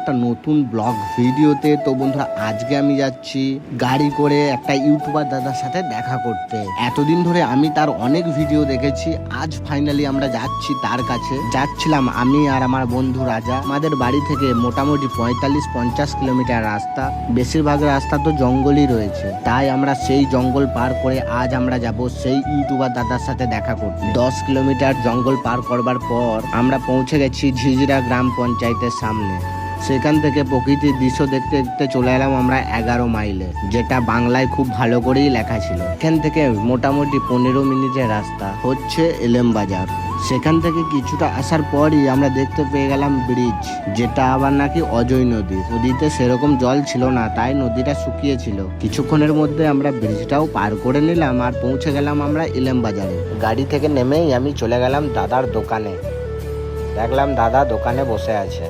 একটা নতুন ব্লগ ভিডিওতে। তো বন্ধুরা, আজকে আমি যাচ্ছি গাড়ি করে একটা ইউটিউবার দাদার সাথে দেখা করতে। এতদিন ধরে আমি তার অনেক ভিডিও দেখেছি, আজ ফাইনালি আমরা যাচ্ছি তার কাছে। যাচ্ছিলাম আমি আর আমার বন্ধু রাজা। আমাদের বাড়ি থেকে মোটামুটি 45-50 কিলোমিটার রাস্তা। বেশিরভাগ রাস্তা তো জঙ্গলই রয়েছে, তাই আমরা সেই জঙ্গল পার করে আজ আমরা যাব সেই ইউটিউবার দাদার সাথে দেখা করতে। 10 কিলোমিটার জঙ্গল পার করবার পর আমরা পৌঁছে গেছি ঝিঝিরা গ্রাম পঞ্চায়েতের সামনে। সেখান থেকে প্রকৃতির দৃশ্য দেখতে দেখতে চলে এলাম আমরা 11 মাইলে, যেটা বাংলায় খুব ভালো করেই লেখা ছিল। এখান থেকে মোটামুটি 15 মিনিটের রাস্তা হচ্ছে এলেম বাজার। সেখান থেকে কিছুটা আসার পরই আমরা দেখতে পেয়ে গেলাম ব্রিজ, যেটা আবার নাকি অজয় নদী। নদীতে সেরকম জল ছিল না, তাই নদীটা শুকিয়েছিল। কিছুক্ষণের মধ্যে আমরা ব্রিজটাও পার করে নিলাম আর পৌঁছে গেলাম আমরা এলেম বাজারে। গাড়ি থেকে নেমেই আমি চলে গেলাম দাদার দোকানে। দেখলাম দাদা দোকানে বসে আছে।